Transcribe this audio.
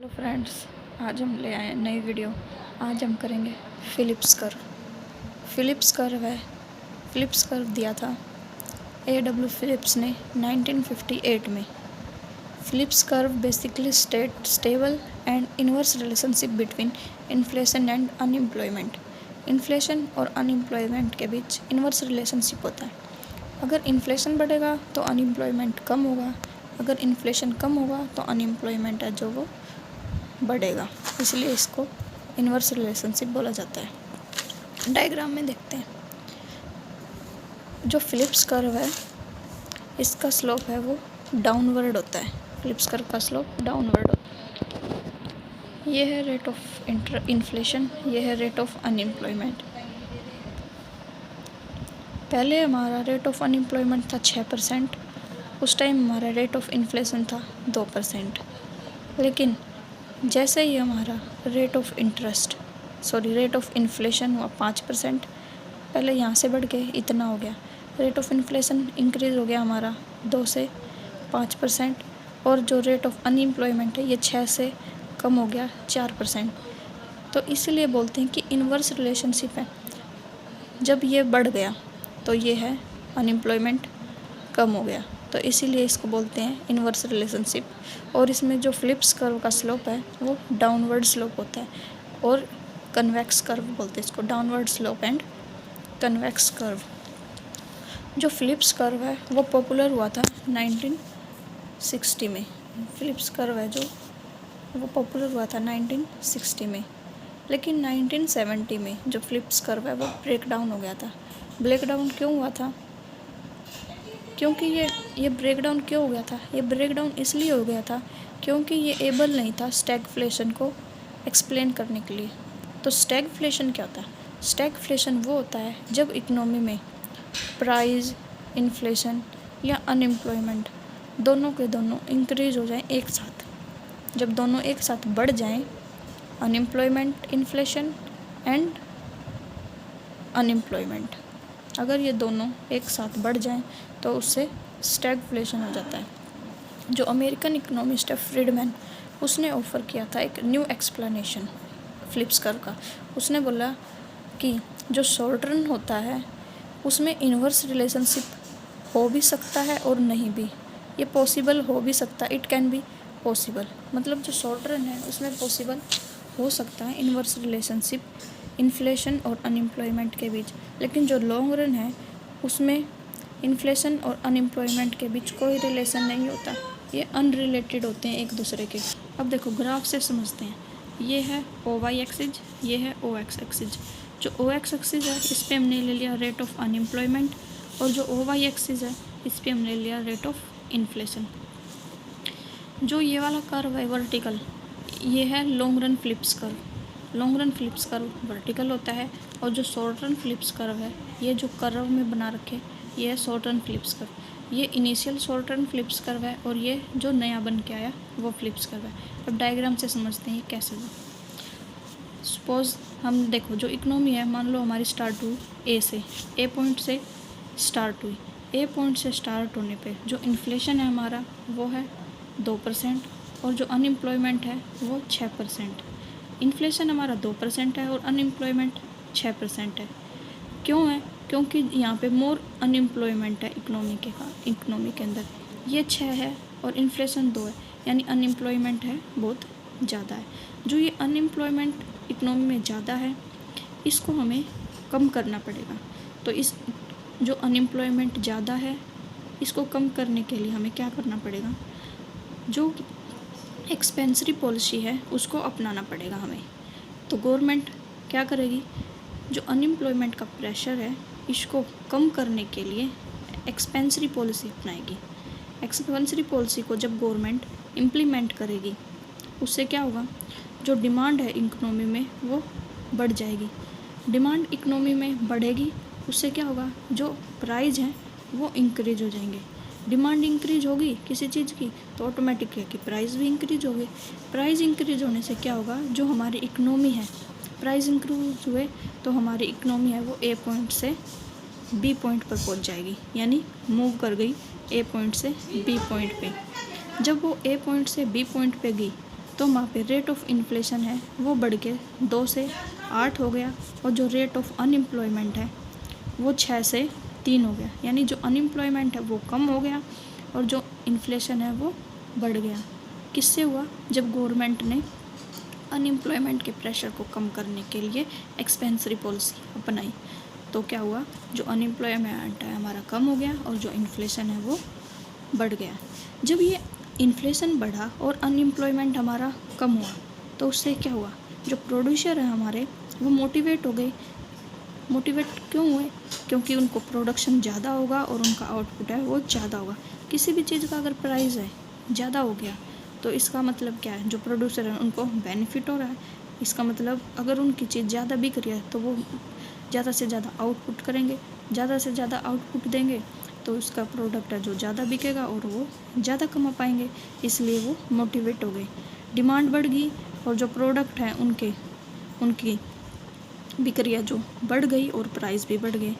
Hello friends, आज हम ले आए हैं नई वीडियो। आज हम करेंगे फिलिप्स कर्व। फिलिप्स कर्व है, फिलिप्स कर्व दिया था A.W. फिलिप्स ने 1958 में। Phillips curve basically state stable and inverse relationship between inflation and unemployment. Inflation और अनएम्प्लॉयमेंट के बीच इनवर्स रिलेशनशिप होता है। अगर इन्फ्लेशन बढ़ेगा तो अनएम्प्लॉयमेंट कम होगा, अगर इन्फ्लेशन कम होगा तो अनएम्प्लॉयमेंट है जो वो बढ़ेगा, इसलिए इसको इनवर्स रिलेशनशिप बोला जाता है। डायग्राम में देखते हैं। जो फिलिप्स कर्व है इसका स्लोप है वो डाउनवर्ड होता है। फिलिप्स कर्व का स्लोप डाउनवर्ड होता है। ये है रेट ऑफ इन्फ्लेशन, ये है रेट ऑफ अनएम्प्लॉयमेंट। पहले हमारा रेट ऑफ अनएम्प्लॉयमेंट था 6%, उस टाइम हमारा रेट ऑफ इन्फ्लेशन था 2%। लेकिन जैसे ही हमारा रेट ऑफ इन्फ्लेशन हुआ 5%, पहले यहाँ से बढ़ के इतना हो गया। रेट ऑफ इन्फ्लेशन इंक्रीज़ हो गया हमारा 2 से 5%, और जो रेट ऑफ अनएम्प्लॉयमेंट है ये 6 से कम हो गया 4%। तो इसीलिए बोलते हैं कि इनवर्स रिलेशनशिप है। जब ये बढ़ गया तो ये है अनएम्प्लॉयमेंट कम हो गया, तो इसीलिए इसको बोलते हैं इनवर्स रिलेशनशिप। और इसमें जो फिलिप्स कर्व का स्लोप है वो डाउनवर्ड स्लोप होता है, और कन्वेक्स कर्व बोलते हैं इसको, downward slope and convex curve. जो फिलिप्स कर्व है वो पॉपुलर हुआ था 1960 में। फिलिप्स कर्व है जो वो पॉपुलर हुआ था 1960 में, लेकिन 1970 में जो फिलिप्स कर्व है वो ब्रेक डाउन हो गया था। ब्रेक डाउन क्यों हुआ था? क्योंकि ये ब्रेकडाउन क्यों हो गया था? ये ब्रेकडाउन इसलिए हो गया था क्योंकि ये एबल नहीं था स्टैगफ्लेशन को एक्सप्लेन करने के लिए। तो स्टैगफ्लेशन क्या होता है? स्टैगफ्लेशन वो होता है जब इकोनॉमी में प्राइस, इन्फ्लेशन या अनएम्प्लॉयमेंट दोनों के दोनों इंक्रीज हो जाएं एक साथ। जब दोनों एक साथ बढ़ जाएं, अनएम्प्लॉयमेंट, इन्फ्लेशन एंड अनएम्प्लॉयमेंट, अगर ये दोनों एक साथ बढ़ जाएं तो उससे स्टैगफ्लेशन हो जाता है। जो अमेरिकन इकोनॉमिस्ट है फ्रीडमैन, उसने ऑफ़र किया था एक न्यू एक्सप्लेनेशन फिलिप्स कर्व का। उसने बोला कि जो शॉर्ट रन होता है उसमें इनवर्स रिलेशनशिप हो भी सकता है और नहीं भी, ये पॉसिबल हो भी सकता है, इट कैन बी पॉसिबल। मतलब जो शॉर्ट रन है उसमें पॉसिबल हो सकता है इनवर्स रिलेशनशिप इन्फ्लेशन और अनएम्प्लॉयमेंट के बीच, लेकिन जो लॉन्ग रन है उसमें इन्फ्लेशन और अनएम्प्लॉयमेंट के बीच कोई रिलेशन नहीं होता, ये अनरिलेटेड होते हैं एक दूसरे के। अब देखो ग्राफ से समझते हैं। ये है OY एक्सिस, ये है OX एक्सिस। जो OX एक्सिस है इस पर हमने ले लिया रेट ऑफ अनएम्प्लॉयमेंट, और जो OY एक्सिस है इस पर हमने लिया रेट ऑफ इन्फ्लेशन। जो ये वाला कर्व है वर्टिकल, ये है long run Phillips curve. Long run Phillips curve vertical होता है, और जो शॉर्ट रन फिलिप्स कर्व है, ये जो कर्व में बना रखे, ये है शॉर्ट रन फिलिप्स कर्व। ये initial short run Phillips curve है, और ये जो नया बन के आया वो फिलिप्स कर्व है। अब डायग्राम से समझते हैं ये कैसे हुआ। सपोज हम देखो जो इकोनॉमी है, मान लो हमारी स्टार्ट हुई ए से, ए पॉइंट से स्टार्ट हुई। ए पॉइंट से स्टार्ट होने पे जो इन्फ्लेशन है हमारा वो है 2%, और जो अनएम्प्लॉयमेंट है वो 6%। इन्फ्लेशन हमारा 2% है और अनएम्प्लॉयमेंट 6% है। क्यों है? क्योंकि यहाँ पे मोर अनएम्प्लॉयमेंट है इकोनॉमी के अंदर। ये 6 है और इन्फ्लेशन 2 है, यानी अनएम्प्लॉयमेंट है बहुत ज़्यादा है। जो ये अनएम्प्लॉयमेंट इकोनॉमी में ज़्यादा है इसको हमें कम करना पड़ेगा। तो इस जो अनएम्प्लॉयमेंट ज़्यादा है इसको कम करने के लिए हमें क्या करना पड़ेगा? जो एक्सपेंसरी पॉलिसी है उसको अपनाना पड़ेगा हमें। तो गवर्नमेंट क्या करेगी? जो अनएम्प्लॉयमेंट का प्रेशर है इसको कम करने के लिए एक्सपेंसरी पॉलिसी अपनाएगी। एक्सपेंसरी पॉलिसी को जब गवर्नमेंट इम्प्लीमेंट करेगी उससे क्या होगा? जो डिमांड है इकोनॉमी में वो बढ़ जाएगी। डिमांड इकोनॉमी में बढ़ेगी, उससे क्या होगा? जो प्राइस हैं वो इंक्रीज हो जाएंगे। डिमांड इंक्रीज होगी किसी चीज़ की तो ऑटोमेटिक है कि प्राइस भी इंक्रीज होगी। प्राइस इंक्रीज होने से क्या होगा? जो हमारी इकोनॉमी है, प्राइस इंक्रीज हुए तो हमारी इकोनॉमी है वो ए पॉइंट से बी पॉइंट पर पहुंच जाएगी, यानी मूव कर गई ए पॉइंट से बी पॉइंट पे। जब वो ए पॉइंट से बी पॉइंट पे गई तो वहाँ पे रेट ऑफ इन्फ्लेशन है वो बढ़ के 2 से 8 हो गया, और जो रेट ऑफ अनएम्प्लॉयमेंट है वो 6 से 3 हो गया। यानी जो अनएम्प्लॉयमेंट है वो कम हो गया और जो इन्फ्लेशन है वो बढ़ गया। किससे हुआ? जब गवर्नमेंट ने अनएम्प्लॉयमेंट के प्रेशर को कम करने के लिए एक्सपेंसरी पॉलिसी अपनाई। तो क्या हुआ? जो अनएम्प्लॉयमेंट है हमारा कम हो गया और जो इन्फ्लेशन है वो बढ़ गया। जब ये इन्फ्लेशन बढ़ा और अनएम्प्लॉयमेंट हमारा कम हुआ तो उससे क्या हुआ? जो प्रोड्यूसर है हमारे वो मोटिवेट हो गए। मोटिवेट क्यों हुए? क्योंकि उनको प्रोडक्शन ज़्यादा होगा और उनका आउटपुट है वो ज़्यादा होगा। किसी भी चीज़ का अगर प्राइस है ज़्यादा हो गया तो इसका मतलब क्या है? जो प्रोड्यूसर है उनको बेनिफिट हो रहा है। इसका मतलब अगर उनकी चीज़ ज़्यादा बिक रही है तो वो ज़्यादा से ज़्यादा आउटपुट करेंगे, ज़्यादा से ज़्यादा आउटपुट देंगे तो उसका प्रोडक्ट है जो ज़्यादा बिकेगा और वो ज़्यादा कमा पाएंगे। इसलिए वो मोटिवेट हो गए, डिमांड बढ़ गई और जो प्रोडक्ट हैं उनकी बिक्रियाँ जो बढ़ गई और प्राइस भी बढ़ गए।